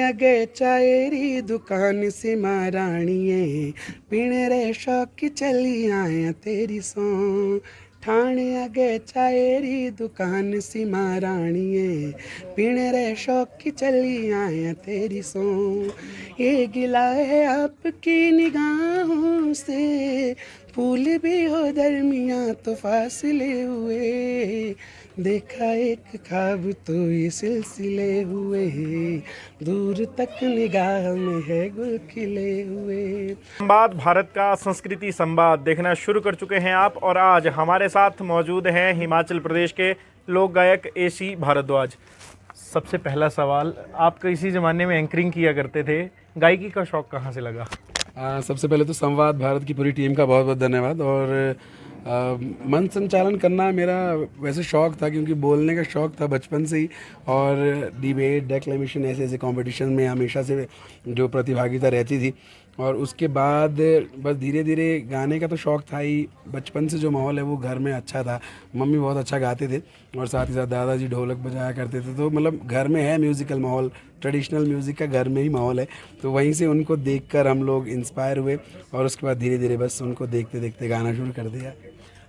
अगे चायरी दुकान सी महाराणिए पीने रे शौक चली आया तेरी सो ठाणे अगे चायरी दुकान सी महाराणिए पीने रे शौक चली आया तेरी सो ये गिला है आपकी निगाहों से फूल भी हो दरमिया तो फासले हुए देखा एक ख्वाब तो ये सिलसिले हुए दूर तक निगाह में है गुल खिले हुए। संवाद भारत का संस्कृति संवाद देखना शुरू कर चुके हैं आप, और आज हमारे साथ मौजूद हैं हिमाचल प्रदेश के लोक गायक एसी भारद्वाज। सबसे पहला सवाल, आप किसी ज़माने में एंकरिंग किया करते थे, गायकी का शौक़ कहाँ से लगा? सबसे पहले तो संवाद भारत की पूरी टीम का बहुत बहुत धन्यवाद। और मन संचालन करना मेरा वैसे शौक़ था, क्योंकि बोलने का शौक़ था बचपन से ही, और डिबेट डेक्लेमेशन ऐसे ऐसे कंपटीशन में हमेशा से जो प्रतिभागिता रहती थी। और उसके बाद बस धीरे धीरे गाने का तो शौक़ था ही, बचपन से जो माहौल है वो घर में अच्छा था। मम्मी बहुत अच्छा गाते थे और साथ ही साथ दादाजी ढोलक बजाया करते थे, तो मतलब घर में है म्यूज़िकल माहौल, ट्रेडिशनल म्यूज़िक का घर में ही माहौल है। तो वहीं से उनको देखकर हम लोग इंस्पायर हुए और उसके बाद धीरे धीरे बस उनको देखते देखते गाना शुरू कर दिया।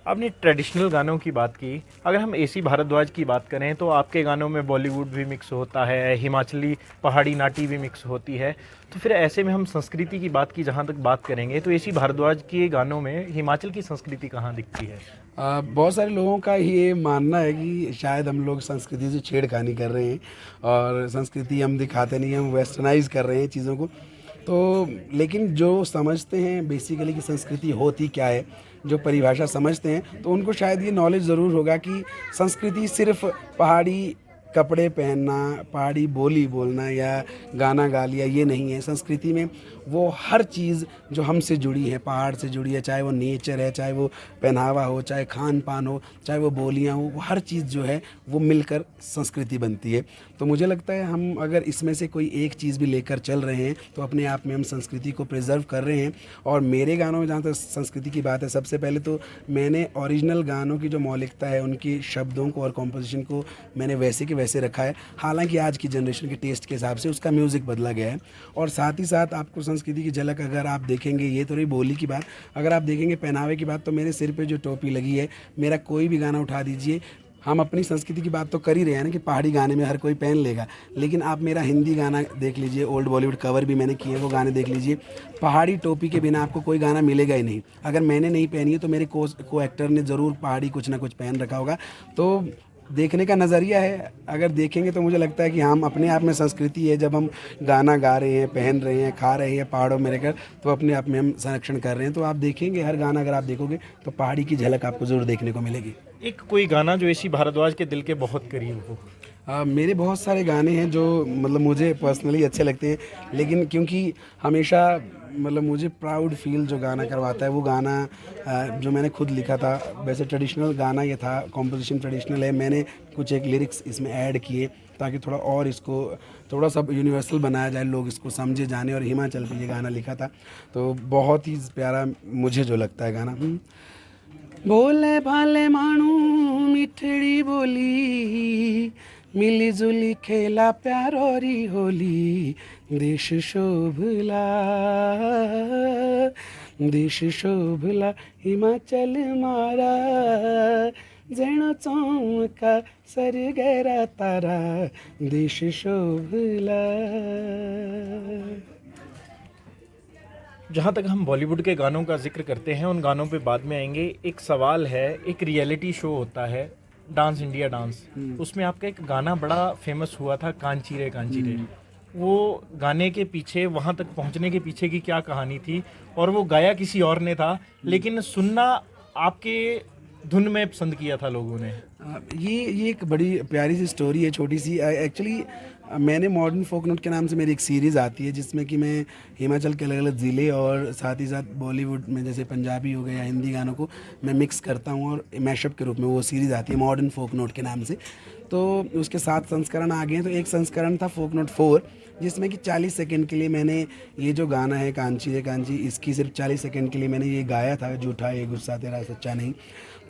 आपने ट्रेडिशनल गानों की बात की, अगर हम एसी भारद्वाज की बात करें तो आपके गानों में बॉलीवुड भी मिक्स होता है, हिमाचली पहाड़ी नाटी भी मिक्स होती है। तो फिर ऐसे में हम संस्कृति की बात की जहाँ तक बात करेंगे तो एसी भारद्वाज के गानों में हिमाचल की संस्कृति कहाँ दिखती है? बहुत सारे लोगों का ये मानना है कि शायद हम लोग संस्कृति से छेड़खानी कर रहे हैं और संस्कृति हम दिखाते नहीं हैं, हम वेस्टर्नाइज कर रहे हैं चीज़ों को। तो लेकिन जो समझते हैं बेसिकली कि संस्कृति होती क्या है, जो परिभाषा समझते हैं, तो उनको शायद ये नॉलेज ज़रूर होगा कि संस्कृति सिर्फ पहाड़ी कपड़े पहनना, पहाड़ी बोली बोलना या गाना गा लिया ये नहीं है। संस्कृति में वो हर चीज़ जो हमसे जुड़ी है, पहाड़ से जुड़ी है, चाहे वो नेचर है, चाहे वो पहनावा हो, चाहे खान पान हो, चाहे वो बोलियाँ हो, वो हर चीज़ जो है वो मिलकर संस्कृति बनती है। तो मुझे लगता है हम अगर इसमें से कोई एक चीज़ भी लेकर चल रहे हैं तो अपने आप में हम संस्कृति को प्रिजर्व कर रहे हैं। और मेरे गानों में जहाँ तक संस्कृति की बात है, सबसे पहले तो मैंने ओरिजिनल गानों की जो मौलिकता है, उनकी शब्दों को और कॉम्पोजिशन को मैंने वैसे के वैसे रखा है। हालांकि आज की जनरेशन के टेस्ट के हिसाब से उसका म्यूज़िक बदला गया है। और साथ ही साथ आपको संस्कृति की झलक अगर आप देखेंगे, ये तो रही बोली की बात, अगर आप देखेंगे पहनावे की बात, तो मेरे सिर पे जो टोपी लगी है, मेरा कोई भी गाना उठा दीजिए, हम अपनी संस्कृति की बात तो कर ही रहे हैं ना कि पहाड़ी गाने में हर कोई पहन लेगा, लेकिन आप मेरा हिंदी गाना देख लीजिए, ओल्ड बॉलीवुड कवर भी मैंने किए, वो गाने देख लीजिए, पहाड़ी टोपी के बिना आपको कोई गाना मिलेगा ही नहीं। अगर मैंने नहीं पहनी है तो मेरे को एक्टर ने ज़रूर पहाड़ी कुछ ना कुछ पहन रखा होगा। तो देखने का नज़रिया है, अगर देखेंगे तो मुझे लगता है कि हम अपने आप में संस्कृति है। जब हम गाना गा रहे हैं, पहन रहे हैं, खा रहे हैं पहाड़ों में रहकर, तो अपने आप में हम संरक्षण कर रहे हैं। तो आप देखेंगे हर गाना अगर आप देखोगे तो पहाड़ी की झलक आपको ज़रूर देखने को मिलेगी। एक कोई गाना जो एसी भारद्वाज के दिल के बहुत करीब हो? मेरे बहुत सारे गाने हैं जो मतलब मुझे पर्सनली अच्छे लगते हैं, लेकिन क्योंकि हमेशा मतलब मुझे प्राउड फील जो गाना करवाता है वो गाना जो मैंने खुद लिखा था। वैसे ट्रेडिशनल गाना ये था, कॉम्पोजिशन ट्रेडिशनल है, मैंने कुछ एक लिरिक्स इसमें ऐड किए ताकि थोड़ा और इसको थोड़ा सा यूनिवर्सल बनाया जाए, लोग इसको समझे जाने। और हिमाचल पे ये गाना लिखा था, तो बहुत ही प्यारा मुझे जो लगता है गाना। बोले भाले मानू मिठड़ी बोली, मिली जुली खेला प्यारोरी होली, देश शोभला देश शोभला हिमाचल मारा, जण चौमका सरगरा तारा, देश शोभला। जहाँ तक हम बॉलीवुड के गानों का जिक्र करते हैं, उन गानों पे बाद में आएंगे। एक सवाल है, एक रियलिटी शो होता है डांस इंडिया डांस, उसमें आपका एक गाना बड़ा फेमस हुआ था, कांचीरे कांचीरे। वो गाने के पीछे, वहाँ तक पहुँचने के पीछे की क्या कहानी थी? और वो गाया किसी और ने था, लेकिन सुनना आपके धुन में पसंद किया था लोगों ने। ये एक बड़ी प्यारी सी स्टोरी है, छोटी सी। एक्चुअली मैंने मॉडर्न फोक नोट के नाम से मेरी एक सीरीज़ आती है, जिसमें कि मैं हिमाचल के अलग अलग ज़िले और साथ ही साथ बॉलीवुड में जैसे पंजाबी हो गए या हिंदी गानों को मैं मिक्स करता हूँ और मैशअप के रूप में वो सीरीज़ आती है मॉडर्न फोक नोट के नाम से। तो उसके 7 संस्करण आ गए हैं। तो एक संस्करण था फोक नोट 4, जिसमें कि 40 सेकंड के लिए मैंने ये जो गाना है कांची रे कांची, इसकी सिर्फ 40 सेकंड के लिए मैंने ये गाया था, झूठा ये गुस्सा तेरा सच्चा नहीं।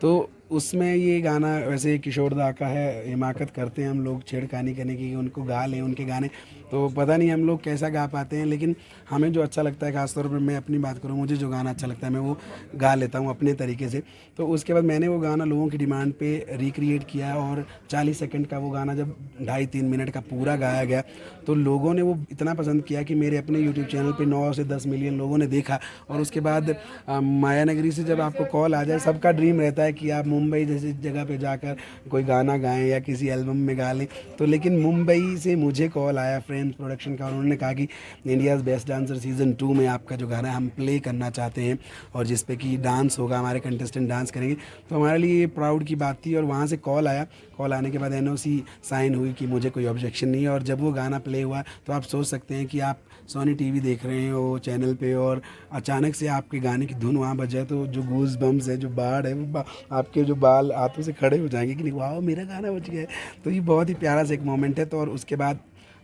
तो उसमें ये गाना वैसे किशोर दा का है, हिमाकत करते हैं हम लोग छेड़खानी करने की, उनको गा लें उनके गाने। तो पता नहीं हम लोग कैसा गा पाते हैं, लेकिन हमें जो अच्छा लगता है, ख़ासतौर पर मैं अपनी बात करूँ, मुझे जो गाना अच्छा लगता है मैं वो गा लेता हूँ अपने तरीके से। तो उसके बाद मैंने वो गाना लोगों की डिमांड पे रिक्रिएट किया, और 40 सेकंड का वो गाना जब 2.5-3 मिनट का पूरा गाया गया, तो लोगों ने वो इतना पसंद किया कि मेरे अपने यूट्यूब चैनल पे 9 से 10 मिलियन लोगों ने देखा। और उसके बाद माया नगरी से जब आपको कॉल आ जाए, सबका ड्रीम रहता है कि आप मुंबई जैसी जगह पे जाकर कोई गाना गाएं या किसी एल्बम में गा लें। तो लेकिन मुंबई से मुझे कॉल आया फ्रेंड्स प्रोडक्शन का, और उन्होंने कहा कि इंडियाज़ बेस्ट डांसर सीज़न 2 में आपका जो गाना है हम प्ले करना चाहते हैं, और जिस पे कि डांस होगा, हमारे कंटेस्टेंट डांस करेंगे। तो हमारे लिए ये प्राउड की बात थी। और वहाँ से कॉल आया, कॉल आने के बाद एनओसी साइन हुई कि मुझे कोई ऑब्जेक्शन नहीं है। और जब वो गाना प्ले हुआ, तो आप सोच सकते हैं कि आप सोनी टीवी देख रहे हो चैनल पे, और अचानक से आपके गाने की धुन वहाँ बज जाए, तो जो गूज बम्स है, जो बाढ़ है, वो आपके जो बाल हाथों से खड़े हो जाएंगे कि नहीं, वाह मेरा गाना बज गया है। तो ये बहुत ही प्यारा सा एक मोमेंट है। तो और उसके बाद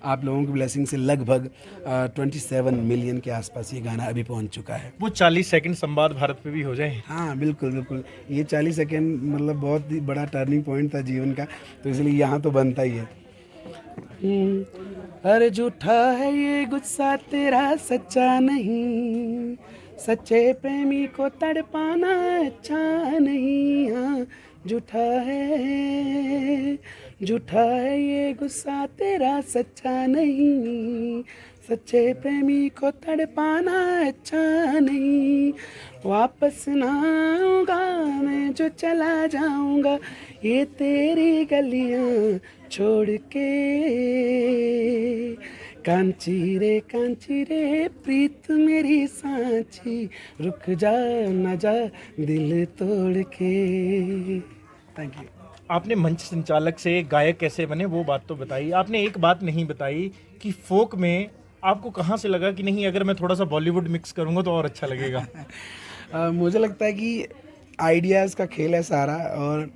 आप लोगों की ब्लेसिंग से लगभग 27 मिलियन के आसपास ये गाना अभी पहुंच चुका है। वो 40 सेकंड संवाद भारत पे भी हो जाए। हाँ बिल्कुल बिल्कुल, ये 40 सेकंड मतलब बहुत ही बड़ा टर्निंग पॉइंट था जीवन का, तो इसलिए यहाँ तो बनता ही है। अरे झूठा है ये गुस्सा तेरा सच्चा नहीं, सच्चे प्रेमी को तड़पाना अच्छा नहीं। हाँ झूठा है ये गुस्सा तेरा सच्चा नहीं, सच्चे प्रेमी को तड़पाना अच्छा नहीं। वापस ना आऊँगा मैं जो चला जाऊँगा ये तेरी गलियाँ छोड़ के। कांची रे प्रीत मेरी सांची, रुक जा न जा दिल तोड़ के। Thank you. आपने मंच संचालक से गायक कैसे बने वो बात तो बताई, आपने एक बात नहीं बताई कि फोक में आपको कहाँ से लगा कि नहीं अगर मैं थोड़ा सा बॉलीवुड मिक्स करूँगा तो और अच्छा लगेगा। मुझे लगता है कि आइडियाज़ का खेल है सारा। और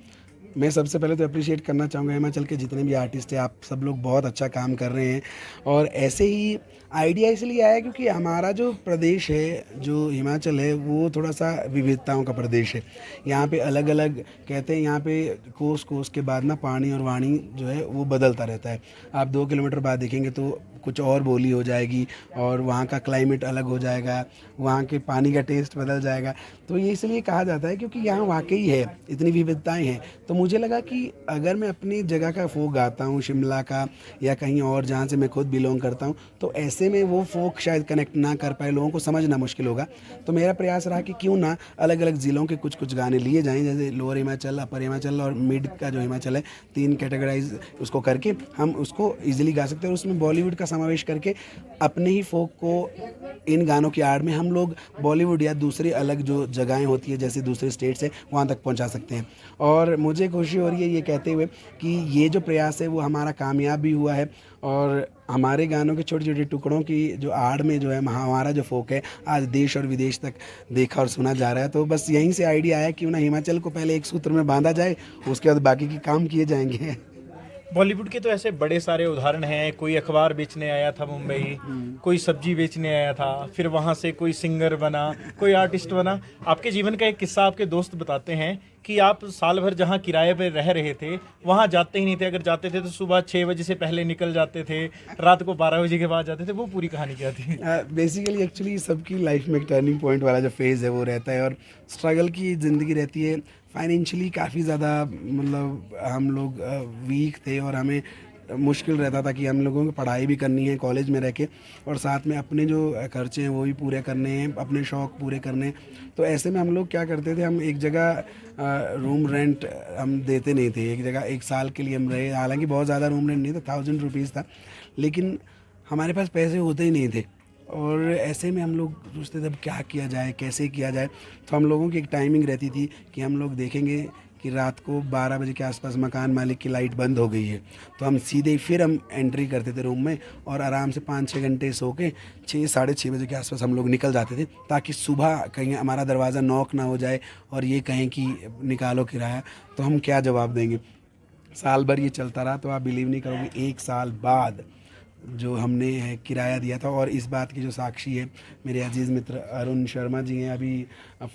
मैं सबसे पहले तो अप्रिशिएट करना चाहूँगा हिमाचल के जितने भी आर्टिस्ट हैं, आप सब लोग बहुत अच्छा काम कर रहे हैं। और ऐसे ही आइडिया इसलिए आया क्योंकि हमारा जो प्रदेश है, जो हिमाचल है, वो थोड़ा सा विविधताओं का प्रदेश है। यहाँ पे अलग अलग कहते हैं, यहाँ पे कोस कोस के बाद ना पानी और वाणी जो है वो बदलता रहता है। आप 2 किलोमीटर बाद देखेंगे तो कुछ और बोली हो जाएगी, और वहाँ का क्लाइमेट अलग हो जाएगा, वहाँ के पानी का टेस्ट बदल जाएगा। तो ये इसलिए कहा जाता है क्योंकि यहाँ वाकई है, इतनी विविधताएं हैं। तो मुझे लगा कि अगर मैं अपनी जगह का फोक गाता हूँ, शिमला का या कहीं और जहाँ से मैं खुद बिलोंग करता हूँ, तो ऐसे में वो फोक शायद कनेक्ट ना कर पाए, लोगों को समझना मुश्किल होगा। तो मेरा प्रयास रहा कि क्यों ना अलग अलग ज़िलों के कुछ कुछ गाने लिए जाएँ, जैसे लोअर हिमाचल, अपर हिमाचल और मिड का जो हिमाचल है, 3 कैटेगराइज उसको करके हम उसको ईजिली गा सकते हैं। और उसमें बॉलीवुड का समावेश करके अपने ही फोक को इन गानों की आड़ में हम लोग बॉलीवुड या दूसरी अलग जो जगहें होती है जैसे दूसरे स्टेट से वहाँ तक पहुँचा सकते हैं। और मुझे खुशी हो रही है ये कहते हुए कि ये जो प्रयास है वो हमारा कामयाब भी हुआ है, और हमारे गानों के छोटे छोटे टुकड़ों की जो आड़ में जो है हमारा जो फोक है आज देश और विदेश तक देखा और सुना जा रहा है। तो बस यहीं से आइडिया आया कि ना हिमाचल को पहले एक सूत्र में बांधा जाए, उसके बाद बाकी के काम किए जाएंगे। बॉलीवुड के तो ऐसे बड़े सारे उदाहरण हैं, कोई अखबार बेचने आया था मुंबई, कोई सब्जी बेचने आया था, फिर वहाँ से कोई सिंगर बना, कोई आर्टिस्ट बना। आपके जीवन का एक किस्सा आपके दोस्त बताते हैं कि आप साल भर जहाँ किराए पर रह रहे थे वहाँ जाते ही नहीं थे, अगर जाते थे तो सुबह 6 बजे से पहले निकल जाते थे, रात को 12 बजे के बाद जाते थे। वो पूरी कहानी क्या थी? बेसिकली एक्चुअली सबकी लाइफ में एक टर्निंग पॉइंट वाला जो फेज़ है वो रहता है, और स्ट्रगल की ज़िंदगी रहती है। फाइनेंशियली काफ़ी ज़्यादा मतलब हम लोग वीक थे, और हमें मुश्किल रहता था कि हम लोगों को पढ़ाई भी करनी है कॉलेज में रह के, और साथ में अपने जो खर्चे हैं वो भी पूरे करने हैं, अपने शौक़ पूरे करने हैं। तो ऐसे में हम लोग क्या करते थे, हम एक जगह रूम रेंट हम देते नहीं थे। एक जगह 1 साल के लिए हम रहे, हालांकि बहुत ज़्यादा रूम रेंट नहीं था, 1000 रुपीज़ था, लेकिन हमारे पास पैसे होते ही नहीं थे। और ऐसे में हम लोग सोचते थे अब क्या किया जाए, कैसे किया जाए। तो हम लोगों की एक टाइमिंग रहती थी कि हम लोग देखेंगे कि रात को 12 बजे के आसपास मकान मालिक की लाइट बंद हो गई है, तो हम सीधे फिर हम एंट्री करते थे रूम में, और आराम से 5-6 घंटे सो के 6-6:30 बजे के आसपास हम लोग निकल जाते थे, ताकि सुबह कहीं हमारा दरवाज़ा नॉक ना हो जाए और ये कहें कि निकालो किराया, तो हम क्या जवाब देंगे। साल भर ये चलता रहा, तो आप बिलीव नहीं करोगे 1 साल बाद जो हमने किराया दिया था, और इस बात की जो साक्षी है मेरे अजीज़ मित्र अरुण शर्मा जी हैं, अभी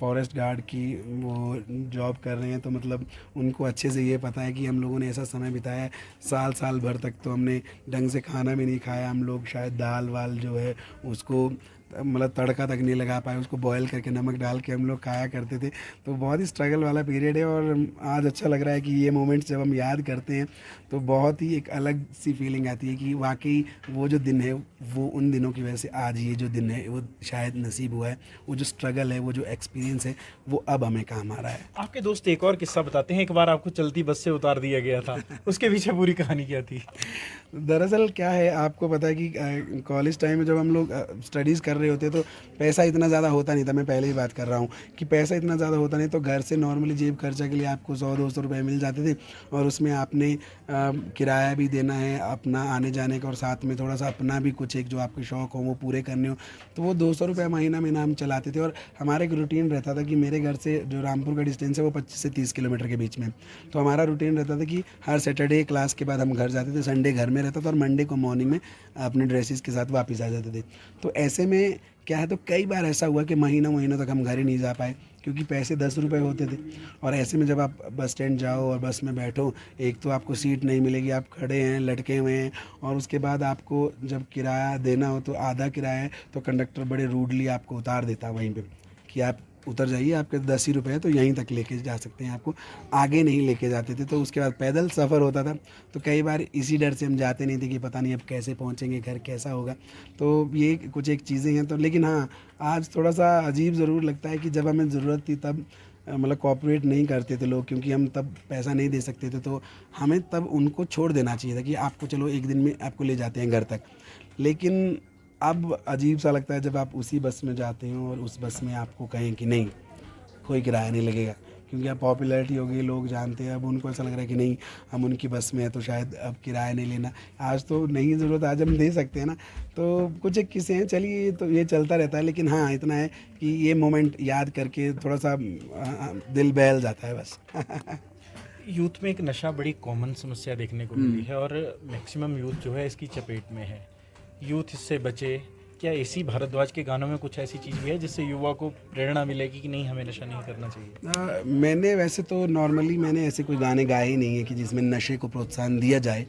फॉरेस्ट गार्ड की वो जॉब कर रहे हैं, तो मतलब उनको अच्छे से ये पता है कि हम लोगों ने ऐसा समय बिताया है, साल भर तक तो हमने ढंग से खाना भी नहीं खाया। हम लोग शायद दाल वाल जो है उसको मतलब तड़का तक नहीं लगा पाए, उसको बॉयल करके नमक डाल के हम लोग खाया करते थे। तो बहुत ही स्ट्रगल वाला पीरियड है, और आज अच्छा लग रहा है कि ये मोमेंट्स जब हम याद करते हैं तो बहुत ही एक अलग सी फीलिंग आती है कि वाकई वो जो दिन है वो उन दिनों की वजह से आज ये जो दिन है वो शायद नसीब हुआ है। वो जो स्ट्रगल है, वो जो एक्सपीरियंस है, वो अब हमें काम आ रहा है। आपके दोस्त एक और किस्सा बताते हैं, एक बार आपको चलती बस से उतार दिया गया था, उसके पीछे पूरी कहानी क्या थी? दरअसल क्या है, आपको पता है कि कॉलेज टाइम में जब हम लोग स्टडीज़ कर रहे होते तो पैसा इतना ज़्यादा होता नहीं था। मैं पहले ही बात कर रहा हूँ कि पैसा इतना ज़्यादा होता नहीं, तो घर से नॉर्मली जेब खर्चा के लिए आपको 100-200 रुपये मिल जाते थे, और उसमें आपने किराया भी देना है अपना आने जाने का, और साथ में थोड़ा सा अपना भी कुछ एक जो आपके शौक़ हो वो पूरे करने हो, तो वो 200 रुपये महीना हम चलाते थे। और हमारा एक रूटीन रहता था कि मेरे घर से जो रामपुर का डिस्टेंस है वो 25 से 30 किलोमीटर के बीच में, तो हमारा रूटीन रहता था कि हर सैटरडे क्लास के बाद हम घर जाते थे, संडे घर में रहता था, और मंडे को मॉर्निंग में अपने ड्रेसेस के साथ वापस आ जाते थे। तो ऐसे में क्या है, तो कई बार ऐसा हुआ कि महीनों तक हम घर ही नहीं जा पाए, क्योंकि पैसे 10 रुपये होते थे। और ऐसे में जब आप बस स्टैंड जाओ और बस में बैठो, एक तो आपको सीट नहीं मिलेगी, आप खड़े हैं लटके हुए हैं, और उसके बाद आपको जब किराया देना हो तो आधा किराया है तो कंडक्टर बड़े रूडली आपको उतार देता वहीं पे कि आप उतर जाइए, आपके 10 ही रुपये है तो यहीं तक लेके जा सकते हैं, आपको आगे नहीं लेके जाते थे। तो उसके बाद पैदल सफ़र होता था, तो कई बार इसी डर से हम जाते नहीं थे कि पता नहीं अब कैसे पहुंचेंगे, घर कैसा होगा। तो ये कुछ एक चीज़ें हैं। तो लेकिन हाँ, आज थोड़ा सा अजीब ज़रूर लगता है कि जब हमें ज़रूरत थी तब मतलब कोऑपरेट नहीं करते थे लोग, क्योंकि हम तब पैसा नहीं दे सकते थे, तो हमें तब उनको छोड़ देना चाहिए था कि आपको चलो एक दिन में आपको ले जाते हैं घर तक। लेकिन अब अजीब सा लगता है जब आप उसी बस में जाते हो और उस बस में आपको कहें कि नहीं, कोई किराया नहीं लगेगा, क्योंकि अब पॉपुलैरिटी हो गई, लोग जानते हैं, अब उनको ऐसा लग रहा है कि नहीं हम उनकी बस में है तो शायद अब किराया नहीं लेना। आज तो नहीं ज़रूरत, आज हम दे सकते हैं ना। तो कुछ एक किस्से हैं, चलिए तो ये चलता रहता है, लेकिन हाँ इतना है कि ये मोमेंट याद करके थोड़ा सा दिल बहल जाता है बस। यूथ में एक नशा बड़ी कॉमन समस्या देखने को मिली है, और मैक्सिमम यूथ जो है इसकी चपेट में है। यूथ इससे बचे। क्या एसी भारद्वाज के गानों में कुछ ऐसी चीज़ भी है जिससे युवा को प्रेरणा मिलेगी कि नहीं हमें नशा नहीं करना चाहिए? मैंने वैसे तो नॉर्मली मैंने ऐसे कोई गाने गाए ही नहीं है कि जिसमें नशे को प्रोत्साहन दिया जाए।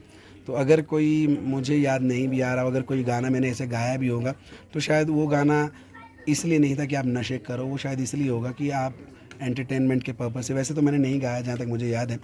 तो अगर कोई मुझे याद नहीं भी आ रहा, अगर कोई गाना मैंने ऐसे गाया भी होगा तो शायद वो गाना इसलिए नहीं था कि आप नशे करो, वो शायद इसलिए होगा कि आप एंटरटेनमेंट के पर्पज़ से। वैसे तो मैंने नहीं गाया जहाँ तक मुझे याद है,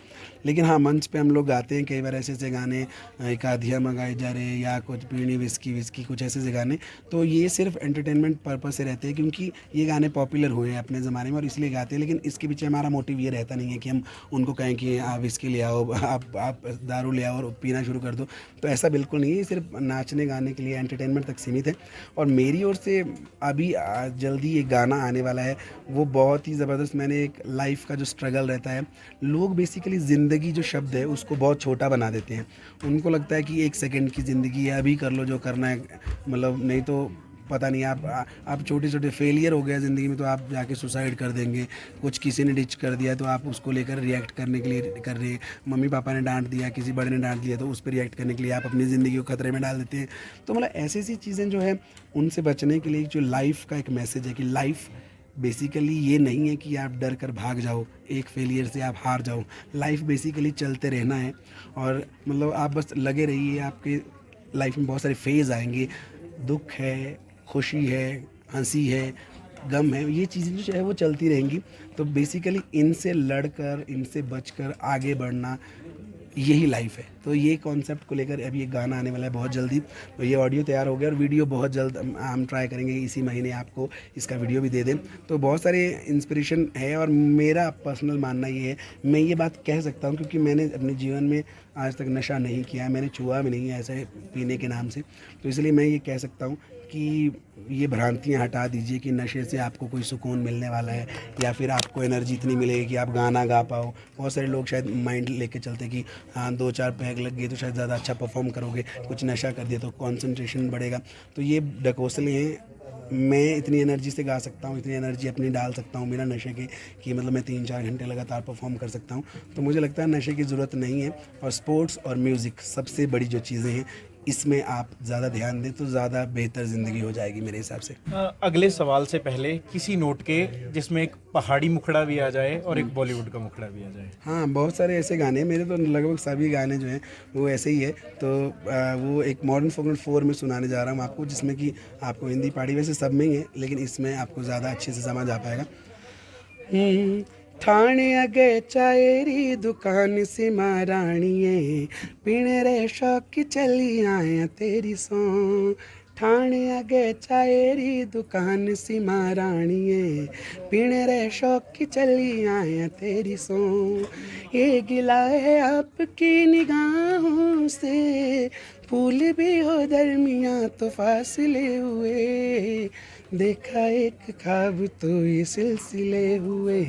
लेकिन हाँ मंच पे हम लोग गाते हैं कई बार ऐसे ऐसे गाने, एक आधिया मंगाई जा रहे या कुछ पीनी विस्की कुछ ऐसे ऐसे गाने। तो ये सिर्फ एंटरटेनमेंट पर्पज़ से रहते हैं, क्योंकि ये गाने पॉपुलर हुए हैं अपने ज़माने में और इसलिए गाते हैं। लेकिन इसके पीछे हमारा मोटिव ये रहता नहीं है कि हम उनको कहें कि आप विस्की ले आओ, आप दारू ले आओ और पीना शुरू कर दो। तो ऐसा बिल्कुल नहीं है, ये सिर्फ नाचने गाने के लिए एंटरटेनमेंट तक सीमित है। और मेरी ओर से अभी जल्दी एक गाना आने वाला है, वो बहुत ही ज़बरदस्त। मैंने एक लाइफ का जो स्ट्रगल रहता है, लोग बेसिकली ज़िंदगी जो शब्द है उसको बहुत छोटा बना देते हैं। उनको लगता है कि 1 सेकंड की ज़िंदगी है, अभी कर लो जो करना है, मतलब नहीं तो पता नहीं आप छोटे छोटे फेलियर हो गया ज़िंदगी में तो आप जाके सुसाइड कर देंगे। कुछ किसी ने डिच कर दिया तो आप उसको लेकर रिएक्ट करने के लिए कर रहे हैं। मम्मी पापा ने डांट दिया, किसी बड़े ने डांट दिया तो उस पर रिएक्ट करने के लिए आप अपनी ज़िंदगी को खतरे में डाल देते हैं। तो मतलब ऐसी ऐसी चीज़ें जो है उनसे बचने के लिए जो लाइफ का एक मैसेज है कि लाइफ बेसिकली ये नहीं है कि आप डर कर भाग जाओ, एक फेलियर से आप हार जाओ। लाइफ बेसिकली चलते रहना है, और मतलब आप बस लगे रहिए। आपके लाइफ में बहुत सारे फेज़ आएंगे, दुख है, खुशी है, हंसी है, गम है, ये चीज़ें जो है वो चलती रहेंगी। तो बेसिकली इनसे लड़कर, इनसे बचकर आगे बढ़ना, यही लाइफ है। तो ये कॉन्सेप्ट को लेकर अभी एक गाना आने वाला है बहुत जल्दी। तो ये ऑडियो तैयार हो गया और वीडियो बहुत जल्द हम ट्राई करेंगे इसी महीने आपको इसका वीडियो भी दे दें। तो बहुत सारे इंस्पिरेशन है, और मेरा पर्सनल मानना ये है, मैं ये बात कह सकता हूँ क्योंकि मैंने अपने जीवन में आज तक नशा नहीं किया है, मैंने छुआ भी नहीं है ऐसे पीने के नाम से। तो इसलिए मैं ये कह सकता हूँ कि ये भ्रांतियाँ हटा दीजिए कि नशे से आपको कोई सुकून मिलने वाला है या फिर आपको एनर्जी इतनी मिलेगी कि आप गाना गा पाओ। बहुत सारे लोग शायद माइंड लेके चलते कि हाँ 2-4 पैग ड्रग लग गई तो शायद ज़्यादा अच्छा परफॉर्म करोगे, कुछ नशा कर दिया तो कंसंट्रेशन बढ़ेगा। तो ये ढकोसले हैं। मैं इतनी एनर्जी से गा सकता हूँ, इतनी एनर्जी अपनी डाल सकता हूँ बिना नशे के कि मतलब मैं 3-4 घंटे लगातार परफॉर्म कर सकता हूँ। तो मुझे लगता है नशे की ज़रूरत नहीं है। और स्पोर्ट्स और म्यूज़िक सबसे बड़ी जो चीज़ें हैं, इसमें आप ज़्यादा ध्यान दें तो ज़्यादा बेहतर ज़िंदगी हो जाएगी मेरे हिसाब से। अगले सवाल से पहले किसी नोट के जिसमें एक पहाड़ी मुखड़ा भी आ जाए और एक बॉलीवुड का मुखड़ा भी आ जाए। हाँ, बहुत सारे ऐसे गाने हैं मेरे, तो लगभग सभी गाने जो हैं वो ऐसे ही है। तो वो एक मॉडर्न फोक 4 में सुनाने जा रहा हूँ आपको, जिसमें कि आपको हिंदी पहाड़ी वैसे सब में ही है, लेकिन इसमें आपको ज़्यादा अच्छे से समझ आ पाएगा। ठाणे अगे चायरी दुकान से महाराणिये, पीने रे शौक चली आया तेरी सौ। ठाणे अगे चायरी दुकान सी महाराणिये, पीने रे शौक चली आया तेरी सौ। ये गिला है आपकी निगाहों से, फूल भी हो दरमियाँ तो फासले हुए। देखा एक ख्वाब तो ये सिलसिले हुए,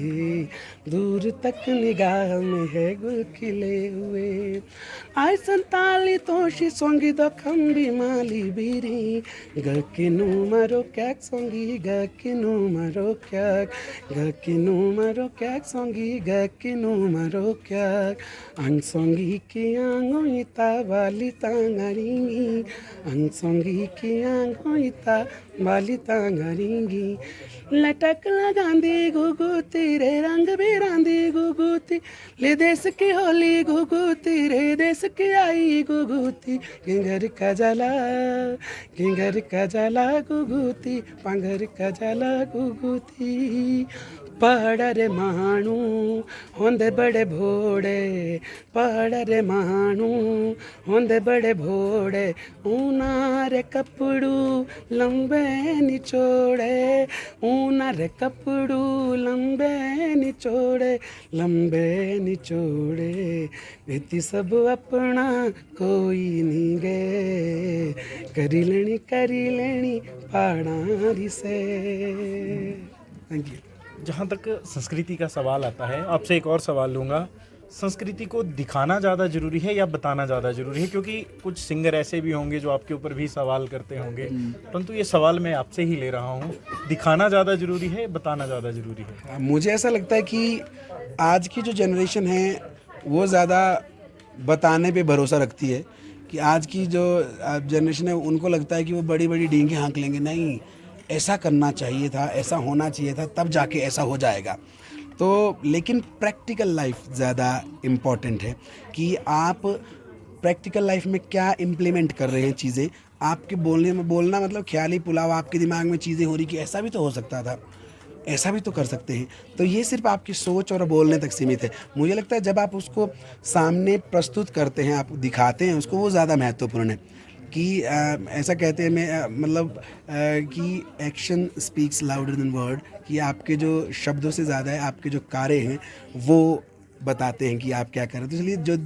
दूर तक निगाह में है गुल खिले हुए। आय संताली तोशी सोंगी दो खंबी माली बीरी, गकिनु मारो क्या सोंगी गकिनु मारो क्या, गकिनु मारो क्या सोंगी गकिनु मारो क्या। अंग सोंगी की आंगो इता वाली तांगारिंगी, अंग सोंगी की आंगो इता वाली तांगारिंगी। लटक लगांदी गुगुती रे रंग बिरंगी गुगुती, ले देश की होली गुगुती रे देश की आई गुगुती। गिंगर का जाला गुगुती, पांगर का जाला गुगुती। पहाड़ रे मानू होंदे बड़े भोड़े, पहाड़ रे मानू होंदे बड़े भोड़े। ऊना रे कपड़ू लंबे निचोड़े, ऊना रे कपड़ू लंबे निचोड़े, लंबे निचोड़े। बेती सब अपना कोई नहीं गे, करी लेनी पहाड़ा दी से। Thank you. जहाँ तक संस्कृति का सवाल आता है, आपसे एक और सवाल लूँगा। संस्कृति को दिखाना ज़्यादा ज़रूरी है या बताना ज़्यादा ज़रूरी है? क्योंकि कुछ सिंगर ऐसे भी होंगे जो आपके ऊपर भी सवाल करते होंगे, परंतु ये सवाल मैं आपसे ही ले रहा हूँ, दिखाना ज़्यादा ज़रूरी है, बताना ज़्यादा ज़रूरी है? मुझे ऐसा लगता है कि आज की जो जनरेशन है वो ज़्यादा बताने पे भरोसा रखती है। कि आज की जो जनरेशन है उनको लगता है कि वो बड़ी बड़ी डींगे हाँक लेंगे। नहीं, ऐसा करना चाहिए था, ऐसा होना चाहिए था, तब जाके ऐसा हो जाएगा। तो लेकिन प्रैक्टिकल लाइफ ज़्यादा इम्पॉर्टेंट है कि आप प्रैक्टिकल लाइफ में क्या इम्प्लीमेंट कर रहे हैं चीज़ें। आपके बोलना मतलब ख्याली पुलाव, आपके दिमाग में चीज़ें हो रही कि ऐसा भी तो हो सकता था, ऐसा भी तो कर सकते हैं। तो ये सिर्फ आपकी सोच और बोलने तक सीमित है। मुझे लगता है जब आप उसको सामने प्रस्तुत करते हैं, आप दिखाते हैं उसको, वो ज़्यादा महत्वपूर्ण है। कि ऐसा कहते हैं कि action speaks louder than word, कि आपके जो शब्दों से ज़्यादा है आपके जो कार्य हैं वो बताते हैं कि आप क्या कर रहे हैं। तो इसलिए जो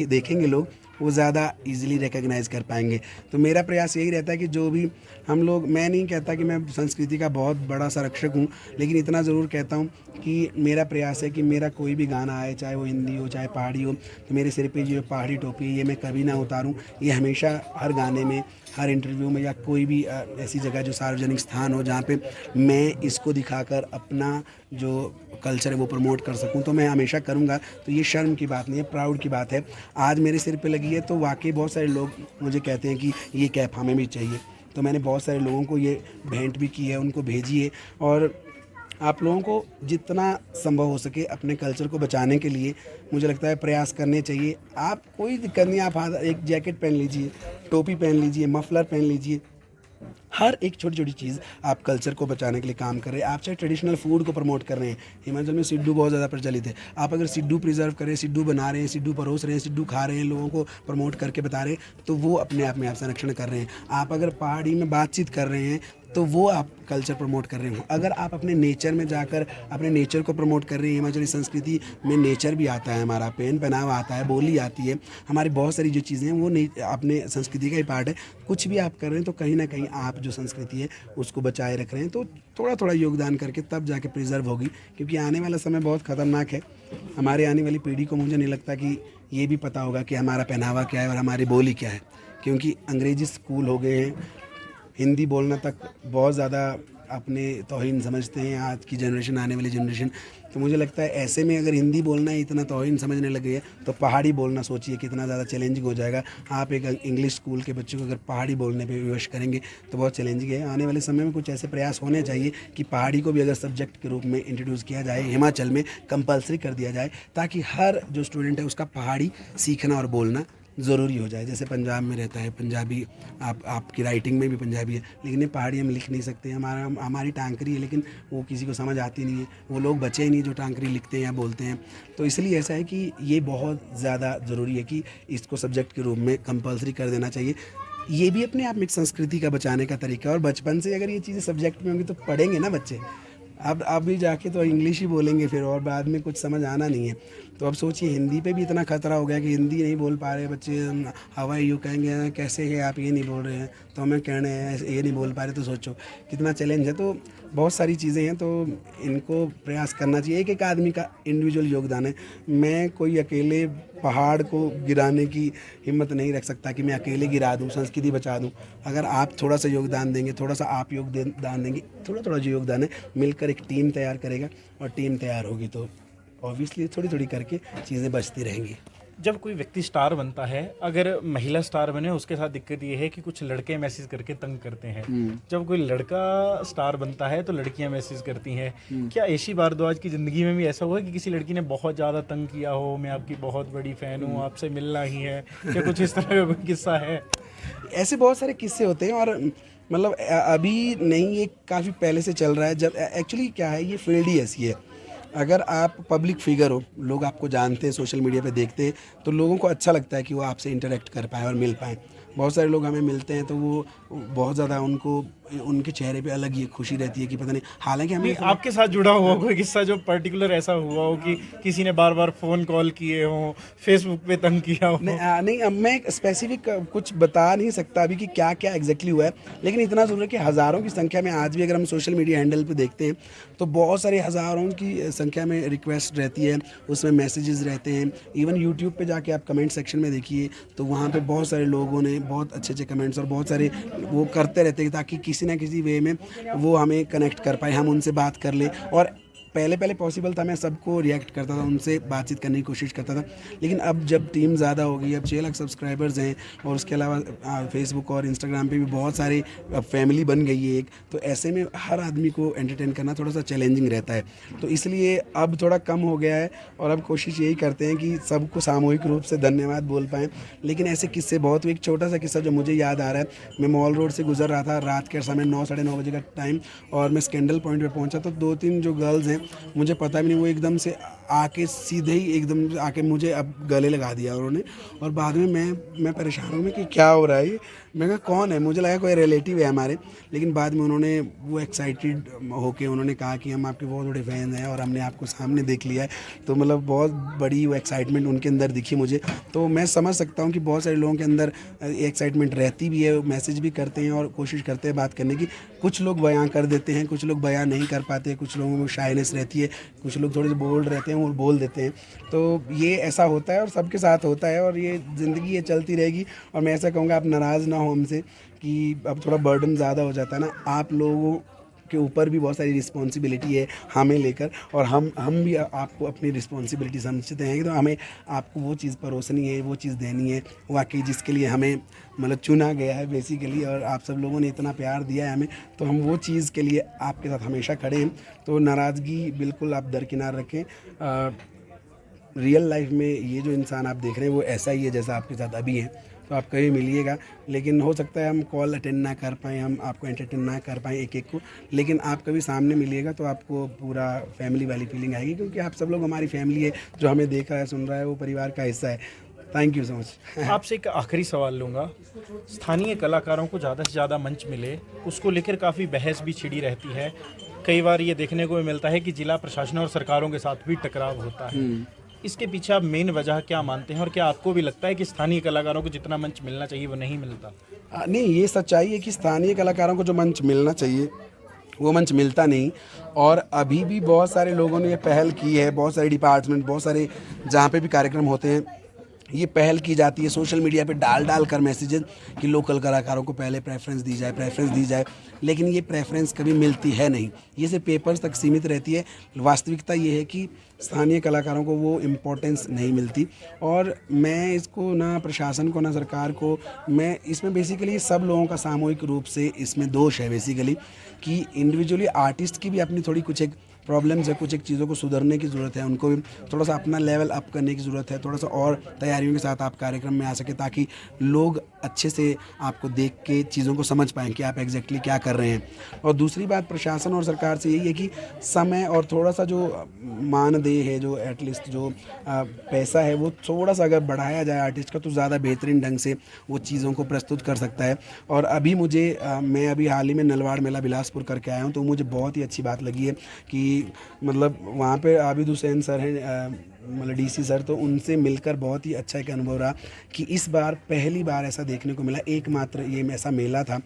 देखेंगे लोग वो ज़्यादा इजीली रिकग्नाइज़ कर पाएंगे। तो मेरा प्रयास यही रहता है कि जो भी हम लोग, मैं नहीं कहता कि मैं संस्कृति का बहुत बड़ा संरक्षक हूँ, लेकिन इतना ज़रूर कहता हूँ कि मेरा प्रयास है कि मेरा कोई भी गाना आए, चाहे वो हिंदी हो चाहे पहाड़ी हो, तो मेरे सिर पे जो पहाड़ी टोपी है ये मैं कभी ना उतारूँ। ये हमेशा हर गाने में, हर इंटरव्यू में या कोई भी ऐसी जगह जो सार्वजनिक स्थान हो जहाँ पे मैं इसको दिखाकर अपना जो कल्चर है वो प्रमोट कर सकूं, तो मैं हमेशा करूंगा। तो ये शर्म की बात नहीं है, प्राउड की बात है। आज मेरे सिर पे लगी है तो वाकई बहुत सारे लोग मुझे कहते हैं कि ये कैप हमें भी चाहिए। तो मैंने बहुत सारे लोगों को ये भेंट भी की है, उनको भेजी है। और आप लोगों को जितना संभव हो सके अपने कल्चर को बचाने के लिए मुझे लगता है प्रयास करने चाहिए। आप कोई दिक्कत नहीं, आप एक जैकेट पहन लीजिए, टोपी पहन लीजिए, मफलर पहन लीजिए, हर एक छोटी छोटी चीज़ आप कल्चर को बचाने के लिए काम कर रहे हैं। आप चाहे ट्रेडिशनल फूड को प्रमोट कर रहे हैं, हिमाचल में सिड्डू बहुत ज़्यादा प्रचलित है, आप अगर सिड्डू प्रिजर्व करें, सिड्डू बना रहे हैं, सिड्डू परोस रहे हैं, सिड्डू खा रहे हैं, लोगों को प्रमोट करके बता रहे हैं, तो वो अपने आप में आप संरक्षण कर रहे हैं। आप अगर पहाड़ी में बातचीत कर रहे हैं तो वो आप कल्चर प्रमोट कर रहे हो। अगर आप अपने नेचर में जाकर अपने नेचर को प्रमोट कर रहे हैं, हिमाचली संस्कृति में नेचर भी आता है, हमारा पहनावा आता है, बोली आती है, हमारी बहुत सारी जो चीज़ें हैं वो अपने संस्कृति का ही पार्ट है। कुछ भी आप कर रहे हैं तो कहीं ना कहीं आप जो संस्कृति है उसको बचाए रख रहे हैं। तो थोड़ा थोड़ा योगदान करके तब जाके प्रिजर्व होगी, क्योंकि आने वाला समय बहुत ख़तरनाक है। हमारे आने वाली पीढ़ी को मुझे नहीं लगता कि ये भी पता होगा कि हमारा पहनावा क्या है और हमारी बोली क्या है, क्योंकि अंग्रेजी स्कूल हो गए हैं, हिंदी बोलना तक बहुत ज़्यादा अपने तौहीन समझते हैं आज की जनरेशन, आने वाली जनरेशन। तो मुझे लगता है ऐसे में अगर हिंदी बोलना ही इतना तौहीन समझने लगे है तो पहाड़ी बोलना सोचिए कितना ज़्यादा चैलेंजिंग हो जाएगा। आप एक इंग्लिश स्कूल के बच्चों को अगर पहाड़ी बोलने पे विवश करेंगे तो बहुत चैलेंजिंग है। आने वाले समय में कुछ ऐसे प्रयास होने चाहिए कि पहाड़ी को भी अगर सब्जेक्ट के रूप में इंट्रोड्यूस किया जाए, हिमाचल में कंपलसरी कर दिया जाए, ताकि हर जो स्टूडेंट है उसका पहाड़ी सीखना और बोलना ज़रूरी हो जाए। जैसे पंजाब में रहता है पंजाबी, आपकी राइटिंग में भी पंजाबी है, लेकिन ये पहाड़ी हम लिख नहीं सकते। हमारी टांकरी है लेकिन वो किसी को समझ आती नहीं है, वो लोग बचे ही नहीं जो टांकरी लिखते हैं या बोलते हैं। तो इसलिए ऐसा है कि ये बहुत ज़्यादा ज़रूरी है कि इसको सब्जेक्ट के रूप में कंपलसरी कर देना चाहिए। ये भी अपने आप में एक संस्कृति का बचाने का तरीका है, और बचपन से अगर ये चीज़ें सब्जेक्ट में होंगी तो पढ़ेंगे ना बच्चे। अब अभी जाके तो इंग्लिश ही बोलेंगे फिर, और बाद में कुछ समझ आना नहीं है। तो अब सोचिए हिंदी पे भी इतना खतरा हो गया कि हिंदी नहीं बोल पा रहे बच्चे, हाउ आर यू कहेंगे, कैसे है आप, ये नहीं बोल रहे हैं तो हमें कहने हैं ये नहीं बोल पा रहे, तो सोचो कितना चैलेंज है। तो बहुत सारी चीज़ें हैं, तो इनको प्रयास करना चाहिए। एक एक आदमी का इंडिविजुअल योगदान है। मैं कोई अकेले पहाड़ को गिराने की हिम्मत नहीं रख सकता कि मैं अकेले गिरा दूँ, संस्कृति बचा दूँ। अगर आप थोड़ा सा योगदान देंगे, थोड़ा सा आप योगदान देंगे, थोड़ा थोड़ा जो योगदान है मिलकर एक टीम तैयार करेगा, और टीम तैयार होगी तो ऑब्वियसली थोड़ी थोड़ी करके चीज़ें बचती रहेंगी। जब कोई व्यक्ति स्टार बनता है, अगर महिला स्टार बने उसके साथ दिक्कत ये है कि कुछ लड़के मैसेज करके तंग करते हैं। जब कोई लड़का स्टार बनता है तो लड़कियां मैसेज करती हैं। क्या ऐशी भारद्वाज की ज़िंदगी में भी ऐसा हुआ है कि किसी लड़की ने बहुत ज़्यादा तंग किया हो, मैं आपकी बहुत बड़ी फ़ैन हूँ, आपसे मिलना ही है, या कुछ इस तरह का कोई किस्सा है? ऐसे बहुत सारे किस्से होते हैं, और मतलब अभी नहीं, ये काफ़ी पहले से चल रहा है। जब एक्चुअली क्या है, ये फील्ड ही ऐसी है। अगर आप पब्लिक फिगर हो, लोग आपको जानते हैं, सोशल मीडिया पे देखते हैं, तो लोगों को अच्छा लगता है कि वो आपसे इंटरेक्ट कर पाएँ और मिल पाएँ। बहुत सारे लोग हमें मिलते हैं तो वो बहुत ज़्यादा उनके चेहरे पे अलग ही खुशी रहती है कि पता नहीं, हालांकि हमें आपके साथ जुड़ा हुआ कोई किस्सा जो पर्टिकुलर ऐसा हुआ हो कि किसी ने बार बार फ़ोन कॉल किए हों, फेसबुक पे तंग किया हो? नहीं, अब मैं स्पेसिफिक कुछ बता नहीं सकता अभी कि क्या क्या एग्जैक्टली हुआ है, लेकिन इतना ज़रूर है कि हज़ारों की संख्या में आज भी अगर हम सोशल मीडिया हैंडल पे देखते हैं तो बहुत सारे हज़ारों की संख्या में रिक्वेस्ट रहती है, उसमें मैसेजेस रहते हैं। इवन यूट्यूब पे जाके आप कमेंट सेक्शन में देखिए तो वहाँ पे बहुत सारे लोगों ने बहुत अच्छे अच्छे कमेंट्स और बहुत सारे वो करते रहते हैं ताकि किसी ना किसी वे में वो हमें कनेक्ट कर पाए, हम उनसे बात कर लें। और पहले पॉसिबल था, मैं सबको रिएक्ट करता था, उनसे बातचीत करने की कोशिश करता था, लेकिन अब जब टीम ज़्यादा हो गई, अब 6 लाख सब्सक्राइबर्स हैं, और उसके अलावा फेसबुक और इंस्टाग्राम पे भी बहुत सारे फैमिली बन गई है एक, तो ऐसे में हर आदमी को एंटरटेन करना थोड़ा सा चैलेंजिंग रहता है। तो इसलिए अब थोड़ा कम हो गया है, और अब कोशिश यही करते हैं कि सबको सामूहिक रूप से धन्यवाद बोल पाएँ। लेकिन ऐसे किस्से बहुत हुए। एक छोटा सा किस्सा जो मुझे याद आ रहा है, मैं मॉल रोड से गुजर रहा था रात के समय 9 साढ़े 9 बजे का टाइम, और मैं स्कैंडल पॉइंट पे पहुंचा तो 2-3 जो गर्ल्स हैं, मुझे पता भी नहीं, वो एकदम से आके सीधे ही एकदम आके मुझे अब गले लगा दिया उन्होंने। और बाद में मैं परेशान हूँ मैं कि क्या हो रहा है ये, मैं कहा कौन है, मुझे लगा कोई रिलेटिव है हमारे। लेकिन बाद में उन्होंने वो एक्साइटेड होके उन्होंने कहा कि हम आपके बहुत बड़े फैन हैं और हमने आपको सामने देख लिया है। तो मतलब बहुत बड़ी वो एक्साइटमेंट उनके अंदर दिखी मुझे। तो मैं समझ सकता हूँ कि बहुत सारे लोगों के अंदर एक्साइटमेंट रहती भी है, मैसेज भी करते हैं और कोशिश करते हैं बात करने की। कुछ लोग बयां कर देते हैं, कुछ लोग बयां नहीं कर पाते, कुछ लोगों में शाइनेस रहती है, कुछ लोग थोड़े से बोल्ड रहते हैं, वो बोल देते हैं। तो ये ऐसा होता है और सबके साथ होता है, और ये ज़िंदगी ये चलती रहेगी। और मैं ऐसा कहूँगा आप नाराज़ ना हो हमसे कि अब थोड़ा बर्डन ज़्यादा हो जाता है ना, आप लोगों के ऊपर भी बहुत सारी रिस्पॉन्सिबिलिटी है हमें लेकर, और हम भी आपको अपनी रिस्पॉन्सिबिलिटी समझते हैं कि तो हमें आपको वो चीज़ परोसनी है, वो चीज़ देनी है वाकई जिसके लिए हमें मतलब चुना गया है बेसिकली। और आप सब लोगों ने इतना प्यार दिया है हमें, तो हम वो चीज़ के लिए आपके साथ हमेशा खड़े हैं। तो नाराज़गी बिल्कुल आप दरकिनार रखें। रियल लाइफ में ये जो इंसान आप देख रहे हैं वो ऐसा ही है जैसा आपके साथ अभी है। तो आप कभी मिलिएगा, लेकिन हो सकता है हम कॉल अटेंड ना कर पाएँ, हम आपको एंटरटेन ना कर पाएँ एक एक को, लेकिन आप कभी सामने मिलिएगा तो आपको पूरा फैमिली वाली फीलिंग आएगी, क्योंकि आप सब लोग हमारी फैमिली है। जो हमें देख रहा है, सुन रहा है, वो परिवार का हिस्सा है। Thank you so much. आपसे एक आखिरी सवाल लूँगा। स्थानीय कलाकारों को ज़्यादा से ज़्यादा मंच मिले, उसको लेकर काफ़ी बहस भी छिड़ी रहती है। कई बार ये देखने को मिलता है कि जिला प्रशासन और सरकारों के साथ भी टकराव होता है। इसके पीछे आप मेन वजह क्या मानते हैं, और क्या आपको भी लगता है कि स्थानीय कलाकारों को जितना मंच मिलना चाहिए वो नहीं मिलता? नहीं, ये सच्चाई है कि स्थानीय कलाकारों को जो मंच मिलना चाहिए वो मंच मिलता नहीं। और अभी भी बहुत सारे लोगों ने ये पहल की है, बहुत सारे डिपार्टमेंट, बहुत सारे जहाँ पे भी कार्यक्रम होते हैं ये पहल की जाती है सोशल मीडिया पे डाल कर मैसेजेस कि लोकल कलाकारों को पहले प्रेफरेंस दी जाए, लेकिन ये प्रेफरेंस कभी मिलती है नहीं, ये सिर्फ पेपर्स तक सीमित रहती है। वास्तविकता ये है कि स्थानीय कलाकारों को वो इम्पोर्टेंस नहीं मिलती। और मैं इसको ना प्रशासन को ना सरकार को, मैं इसमें बेसिकली सब लोगों का सामूहिक रूप से इसमें दोष है बेसिकली, कि इंडिविजुअली आर्टिस्ट की भी अपनी थोड़ी कुछ एक प्रॉब्लम्स है, कुछ एक चीज़ों को सुधरने की ज़रूरत है, उनको भी थोड़ा सा अपना लेवल अप करने की ज़रूरत है, थोड़ा सा और तैयारियों के साथ आप कार्यक्रम में आ सके ताकि लोग अच्छे से आपको देख के चीज़ों को समझ पाएँ कि आप एग्जैक्टली क्या कर रहे हैं। और दूसरी बात प्रशासन और सरकार से यही है कि समय और थोड़ा सा जो मानदेय है, जो एटलीस्ट जो पैसा है वो थोड़ा सा अगर बढ़ाया जाए आर्टिस्ट का तो ज़्यादा बेहतरीन ढंग से वो चीज़ों को प्रस्तुत कर सकता है। और अभी मुझे मैं अभी हाल ही में नलवाड़ मेला बिलासपुर करके आया हूँ, तो मुझे बहुत ही अच्छी बात लगी है कि मतलब वहाँ पे आबिद हुसैन सर हैं, मतलब डीसी सर, तो उनसे मिलकर बहुत ही अच्छा एक अनुभव रहा कि इस बार पहली बार ऐसा देखने को मिला, एकमात्र ये ऐसा मेला था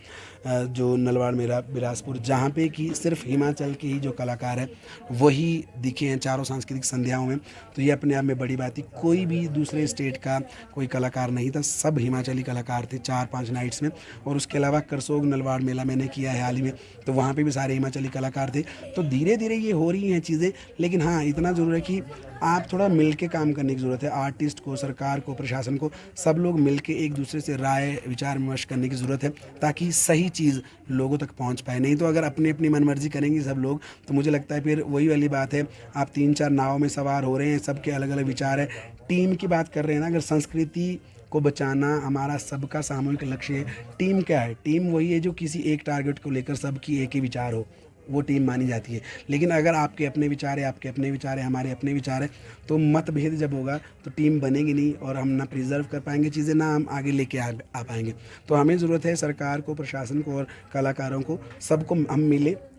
जो नलवाड़ मेला बिलासपुर, जहाँ पे कि सिर्फ हिमाचल के ही जो कलाकार हैं वही दिखे हैं चारों सांस्कृतिक संध्याओं में। तो ये अपने आप में बड़ी बात थी, कोई भी दूसरे स्टेट का कोई कलाकार नहीं था, सब हिमाचली कलाकार थे 4-5 नाइट्स में। और उसके अलावा करसोग नलवाड़ मेला मैंने किया है हाल ही में, तो वहाँ पे भी सारे हिमाचली कलाकार थे। तो धीरे धीरे ये हो रही हैं चीज़ें, लेकिन हाँ इतना ज़रूर है कि आप थोड़ा मिल के काम करने की ज़रूरत है। आर्टिस्ट को, सरकार को, प्रशासन को, सब लोग मिल के एक दूसरे से राय विचार विमर्श करने की ज़रूरत है ताकि सही चीज़ लोगों तक पहुंच पाए। नहीं तो अगर अपनी अपनी मनमर्जी करेंगे सब लोग तो मुझे लगता है फिर वही वाली बात है, आप 3-4 नाव में सवार हो रहे हैं, सबके अलग अलग विचार है। टीम की बात कर रहे हैं ना, अगर संस्कृति को बचाना हमारा सबका सामूहिक लक्ष्य है। टीम क्या है? टीम वही है जो किसी एक टारगेट को लेकर सबकी एक ही विचार हो, वो टीम मानी जाती है। लेकिन अगर आपके अपने विचार है, आपके अपने विचार है, हमारे अपने विचार है, तो मतभेद जब होगा तो टीम बनेगी नहीं और हम ना प्रिजर्व कर पाएंगे चीज़ें, ना हम आगे लेके आ पाएंगे। तो हमें ज़रूरत है सरकार को, प्रशासन को और कलाकारों को, सबको हम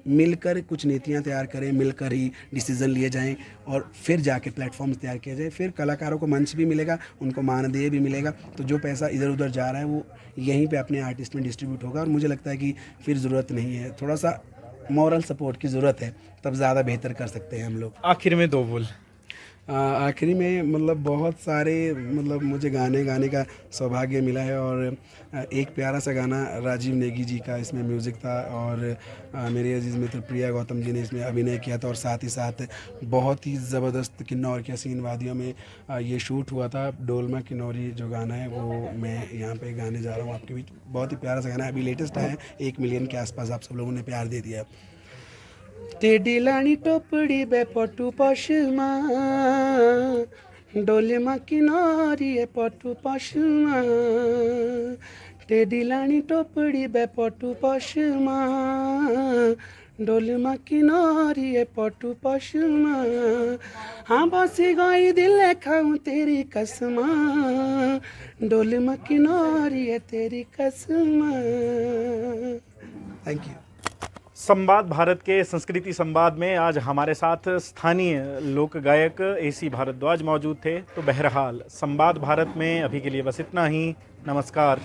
मिलकर कुछ नीतियाँ तैयार करें, मिलकर ही डिसीज़न लिए जाएं और फिर जाके प्लेटफॉर्म्स तैयार किए जाए। फिर कलाकारों को मंच भी मिलेगा, उनको मानदेय भी मिलेगा, तो जो पैसा इधर उधर जा रहा है वो यहीं पे अपने आर्टिस्ट में डिस्ट्रीब्यूट होगा। और मुझे लगता है कि फिर ज़रूरत नहीं है, थोड़ा सा मॉरल सपोर्ट की ज़रूरत है, तब ज़्यादा बेहतर कर सकते हैं हम लोग। आखिर में 2 बोल। आखिरी में मतलब बहुत सारे मतलब मुझे गाने का सौभाग्य मिला है। और एक प्यारा सा गाना राजीव नेगी जी का इसमें म्यूज़िक था और मेरे अजीज़ मित्र प्रिया गौतम जी ने इसमें अभिनय किया था। और साथ ही साथ बहुत ही ज़बरदस्त किन्नौर की हसीन वादियों में ये शूट हुआ था। डोलमा किन्नौरी जो गाना है वो मैं यहाँ पे गाने जा रहा हूँ आपके बीच। बहुत ही प्यारा सा गाना है, अभी लेटेस्ट आया है, 1 मिलियन के आसपास आप सब लोगों ने प्यार दे दिया। टेडी लानी टोपड़ी बेपटू पशुमा डोलेमा किनारी पटू पशुमा, टेडी लानी टोपड़ी बेपटू पशुमा डोलेमा किनारी पटू पशुमा, हाँ बसी गई दिल खाऊं तेरी कसमा, डोलेमा किनारी है तेरी कसमा। Thank you. संवाद भारत के संस्कृति संवाद में आज हमारे साथ स्थानीय लोक गायक AC भारद्वाज मौजूद थे। तो बहरहाल संवाद भारत में अभी के लिए बस इतना ही। नमस्कार।